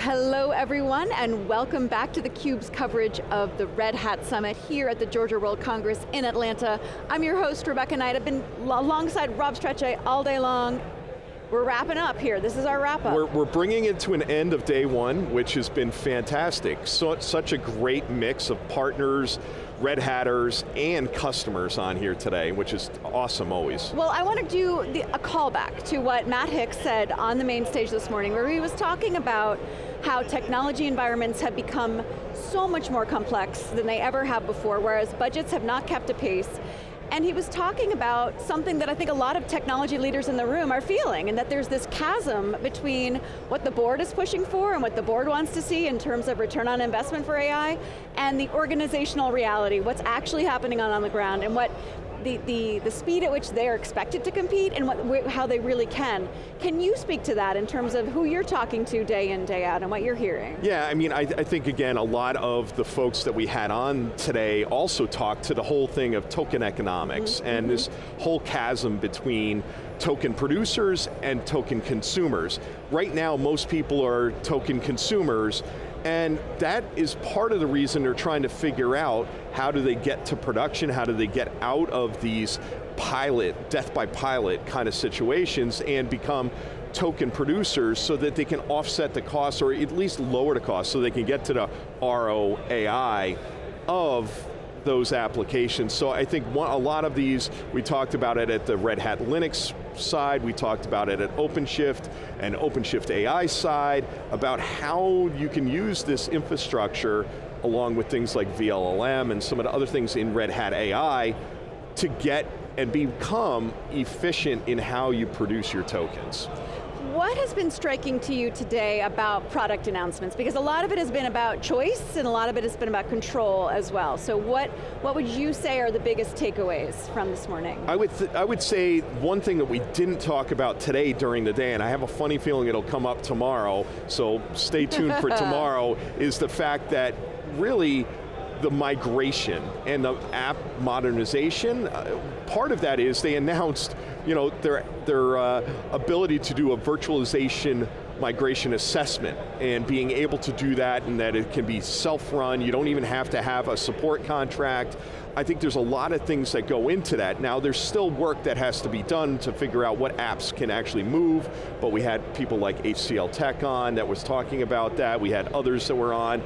Hello everyone, and welcome back to theCUBE's coverage of the Red Hat Summit here at the Georgia World Congress in Atlanta. I'm your host, Rebecca Knight. I've been alongside Rob Strechay all day long. We're wrapping up here, this is our wrap up. We're bringing it to an end of day one, which has been fantastic. So, such a great mix of partners, Red Hatters, and customers on here today, which is awesome always. Well, I want to do a callback to what Matt Hicks said on the main stage this morning, where he was talking about how technology environments have become so much more complex than they ever have before, whereas budgets have not kept a pace. And he was talking about something that I think a lot of technology leaders in the room are feeling, and that there's this chasm between what the board is pushing for and what the board wants to see in terms of return on investment for AI, and the organizational reality, what's actually happening on the ground, and what the speed at which they're expected to compete and how they really can. Can you speak to that in terms of who you're talking to day in, day out, and what you're hearing? Yeah, I mean, I think again, a lot of the folks that we had on today also talked to the whole thing of token economics and this whole chasm between token producers and token consumers. Right now, most people are token consumers, and that is part of the reason they're trying to figure out how do they get to production, how do they get out of these pilot, death by pilot kind of situations and become token producers so that they can offset the costs or at least lower the costs so they can get to the ROI of those applications. So I think a lot of these, we talked about it at the Red Hat Linux side, we talked about it at OpenShift and OpenShift AI side, about how you can use this infrastructure along with things like vLLM and some of the other things in Red Hat AI to get and become efficient in how you produce your tokens. What has been striking to you today about product announcements? Because a lot of it has been about choice and a lot of it has been about control as well. So what would you say are the biggest takeaways from this morning? I would say one thing that we didn't talk about today during the day, and I have a funny feeling it'll come up tomorrow, so stay tuned for tomorrow, is the fact that really the migration and the app modernization, part of that is they announced their ability to do a virtualization migration assessment and being able to do that, and that it can be self-run, you don't even have to have a support contract. I think there's a lot of things that go into that. Now there's still work that has to be done to figure out what apps can actually move, but we had people like HCL Tech on that was talking about that. We had others that were on,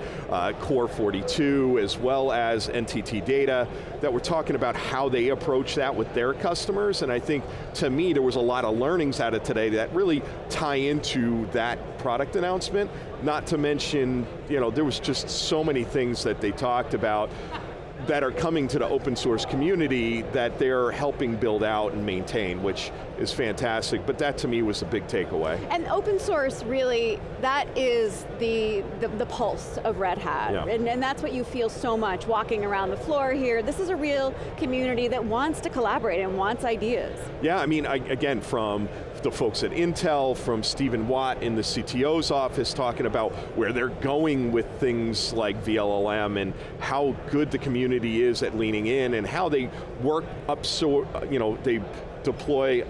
Core 42, as well as NTT Data, that were talking about how they approach that with their customers, and I think, to me, there was a lot of learnings out of today that really tie into that product announcement, not to mention, there was just so many things that they talked about that are coming to the open source community that they're helping build out and maintain, which is fantastic, but that to me was a big takeaway. And open source really, that is the pulse of Red Hat, yeah. and that's what you feel so much walking around the floor here. This is a real community that wants to collaborate and wants ideas. Yeah, I mean, again, from the folks at Intel, from Stephen Watt in the CTO's office talking about where they're going with things like vLLM and how good the community is at leaning in and how they work up, so they deploy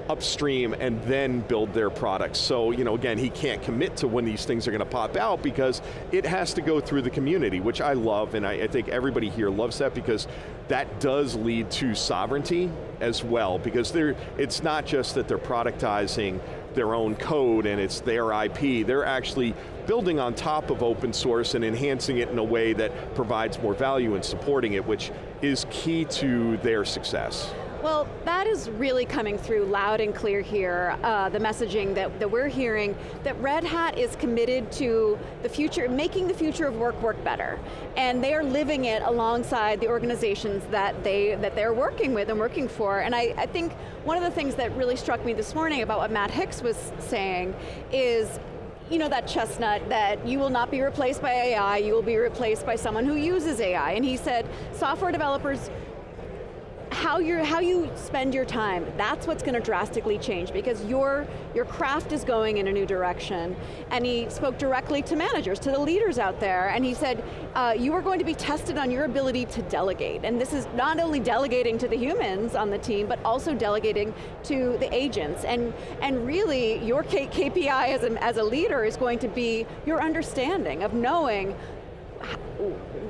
upstream and then build their products. So, again, he can't commit to when these things are going to pop out because it has to go through the community, which I love, and I think everybody here loves that because that does lead to sovereignty as well, because it's not just that they're productizing their own code and it's their IP, they're actually building on top of open source and enhancing it in a way that provides more value and supporting it, which is key to their success. Well, that is really coming through loud and clear here, the messaging that we're hearing, that Red Hat is committed to the future, making the future of work better. And they are living it alongside the organizations that they're working with and working for. And I think one of the things that really struck me this morning about what Matt Hicks was saying is, that chestnut that you will not be replaced by AI, you will be replaced by someone who uses AI. And he said, software developers how you spend your time, that's what's going to drastically change because your craft is going in a new direction. And he spoke directly to managers, to the leaders out there, and he said, you are going to be tested on your ability to delegate. And this is not only delegating to the humans on the team, but also delegating to the agents. And really, your KPI as a leader is going to be your understanding of knowing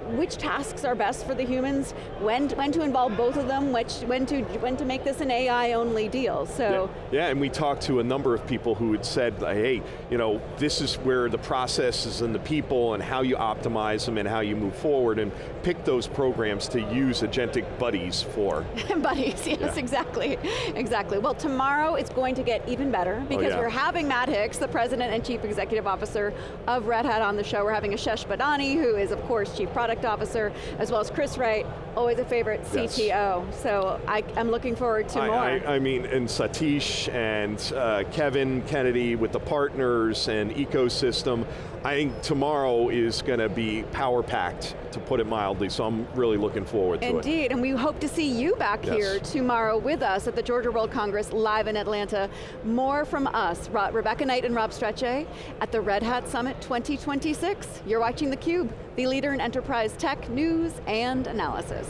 which tasks are best for the humans, when to involve both of them, when to make this an AI-only deal, so. Yeah, and we talked to a number of people who had said, hey, this is where the processes and the people and how you optimize them and how you move forward and pick those programs to use agentic buddies for. Buddies, yes, exactly. Well, tomorrow it's going to get even better because we're having Matt Hicks, the President and Chief Executive Officer of Red Hat on the show. We're having Ashesh Badani, who is of course Chief Product Officer, as well as Chris Wright, always a favorite CTO. Yes. So I'm looking forward to more. I mean, and Satish and Kevin Kennedy with the partners and ecosystem. I think tomorrow is going to be power-packed, to put it mildly, so I'm really looking forward to it. Indeed, and we hope to see you back here tomorrow with us at the Georgia World Congress live in Atlanta. More from us, Rebecca Knight and Rob Strechay at the Red Hat Summit 2026. You're watching theCUBE, the leader in enterprise tech, news, and analysis.